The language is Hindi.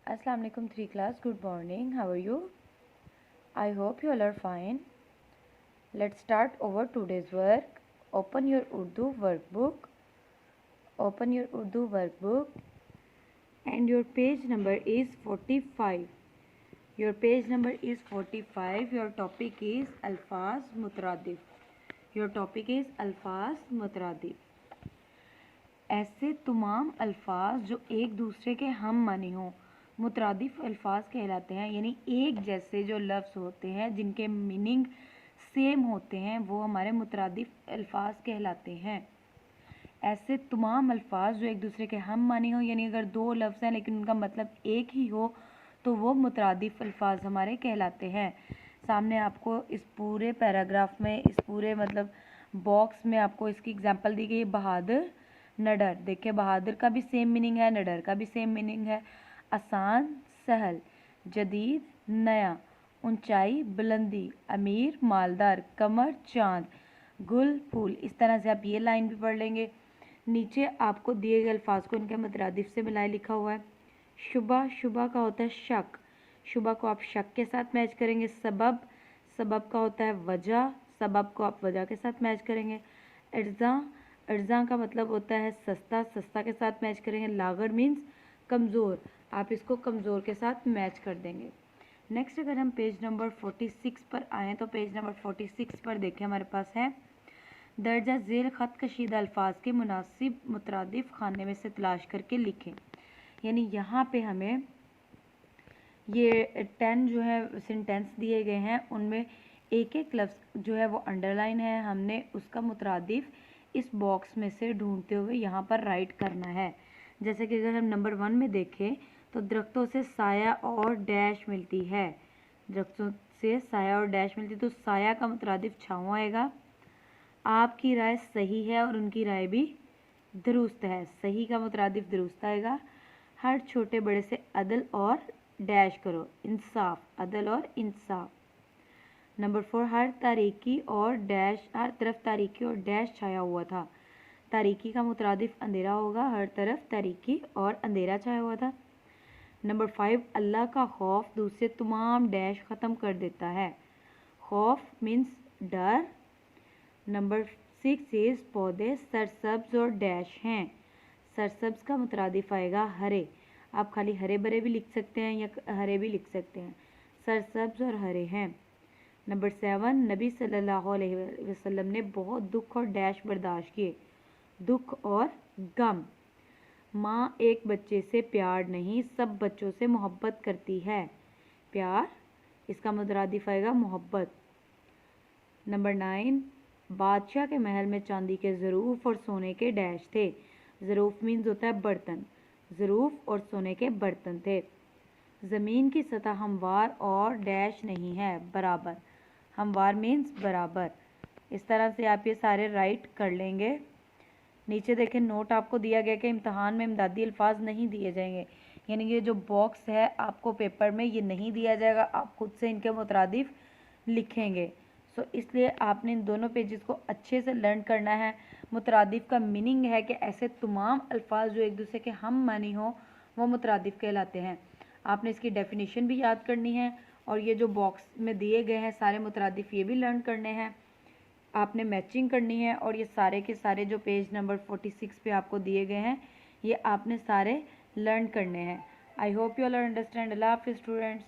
Assalamu alaikum 3 class. Good morning. How are you? I hope you all are fine. Let's start over today's work. Open your Urdu workbook. Open your Urdu workbook and your page number is 45. Your page number is 45. Your topic is Alfaz Mutradif. Your topic is Alfaz Mutradif. ऐसे तमाम अल्फाज जो एक दूसरे के हम माने हों मुतरादिफ अल्फाज कहलाते हैं। यानी एक जैसे जो लफ्ज़ होते हैं जिनके मीनिंग सेम होते हैं वो हमारे मुतरादिफ अल्फाज कहलाते हैं। ऐसे तमाम अल्फाज जो एक दूसरे के हम माने हों, यानी अगर दो लफ्ज़ हैं लेकिन उनका मतलब एक ही हो तो वो मुतरादिफ अल्फाज हमारे कहलाते हैं। सामने आपको इस पूरे पैराग्राफ में, इस पूरे मतलब बॉक्स में आपको इसकी एग्जांपल दी गई है। बहादुर, नडर। देखिए बहादुर का भी सेम मीनिंग है, नडर का भी सेम मीनिंग है। आसान, सहल। जदीद, नया। ऊंचाई, बुलंदी। अमीर, मालदार। कमर, चांद। गुल, फूल। इस तरह से आप ये लाइन भी पढ़ लेंगे। नीचे आपको दिए गए अल्फाज को इनके मुतरादिफ से मिलाए लिखा हुआ है। शुबा, शुबा का होता है शक। शुबा को आप शक के साथ मैच करेंगे। सबब, सबब का होता है वजह। सबब को आप वजह के साथ मैच करेंगे। अर्जा, अर्जा का मतलब होता है सस्ता। सस्ता के साथ मैच करेंगे। लागर मीन्स कमज़ोर। आप इसको कमज़ोर के साथ मैच कर देंगे। नेक्स्ट अगर हम पेज नंबर 46 पर आएँ तो पेज नंबर 46 पर देखें हमारे पास है दर्जा झेल ख़त कशीदा अल्फाज के मुनासिब मुतरादिफ खाने में से तलाश करके लिखें। यानी यहाँ पे हमें ये 10 जो है सेंटेंस दिए गए हैं, उनमें एक एक लफ्ज़ जो है वो अंडरलाइन है। हमने उसका मुतरादिफ इस बॉक्स में से ढूंढते हुए यहाँ पर राइट करना है। जैसे कि अगर हम नंबर 1 में देखें तो दरख्तों से साया और डैश मिलती है। दरख्तों से साया और डैश मिलती है तो साया का मुतरादिफ छाँव आएगा। आपकी राय सही है और उनकी राय भी दुरुस्त है। सही का मुतरादिफ दुरुस्त आएगा। हर छोटे बड़े से अदल और डैश करो। इंसाफ, अदल और इंसाफ। नंबर 4 हर तारीकी और डैश, हर तरफ तारीकी और डैश छाया हुआ था। तारीकी का मुतरादिफ अंधेरा होगा। हर तरफ तारीकी और अंधेरा छाया हुआ था। नंबर 5 अल्लाह का खौफ दूसरे तमाम डैश ख़त्म कर देता है। खौफ मीन्स डर। नंबर 6 इज पौधे सरसब्ज और डैश हैं। सरसब्ज का मुतरादिफ आएगा हरे। आप खाली हरे भरे भी लिख सकते हैं या हरे भी लिख सकते हैं। सरसब्ज और हरे हैं। नंबर 7 नबी सल्लल्लाहु अलैहि वसल्लम ने बहुत दुख और डैश बर्दाश्त किए। दुख और गम। माँ एक बच्चे से प्यार नहीं सब बच्चों से मोहब्बत करती है। प्यार, इसका मुतरादिफ आएगा मोहब्बत। नंबर 9 बादशाह के महल में चांदी के ज़रूफ और सोने के डैश थे। ज़रूफ मीन्स होता है बर्तन। ज़रूफ और सोने के बर्तन थे। ज़मीन की सतह हमवार और डैश नहीं है, बराबर। हमवार मीन्स बराबर। इस तरह से आप ये सारे राइट कर लेंगे। नीचे देखें नोट आपको दिया गया कि इम्तहान में इमदादी अल्फाज नहीं दिए जाएंगे। यानी ये जो बॉक्स है आपको पेपर में ये नहीं दिया जाएगा, आप खुद से इनके मुतरादिफ लिखेंगे। सो इसलिए आपने इन दोनों पेजेस को अच्छे से लर्न करना है। मुतरादिफ का मीनिंग है कि ऐसे तमाम अल्फाज जो एक दूसरे के हम मानी हो वो मुतरादिफ कहलाते हैं। आपने इसकी डेफिनेशन भी याद करनी है और ये जो बॉक्स में दिए गए हैं सारे मुतरादिफ ये भी लर्न करने हैं। आपने मैचिंग करनी है और ये सारे के सारे जो पेज नंबर 46 पे आपको दिए गए हैं ये आपने सारे लर्न करने हैं। I hope you all understand. अल्लाह हाफिज़ स्टूडेंट्स।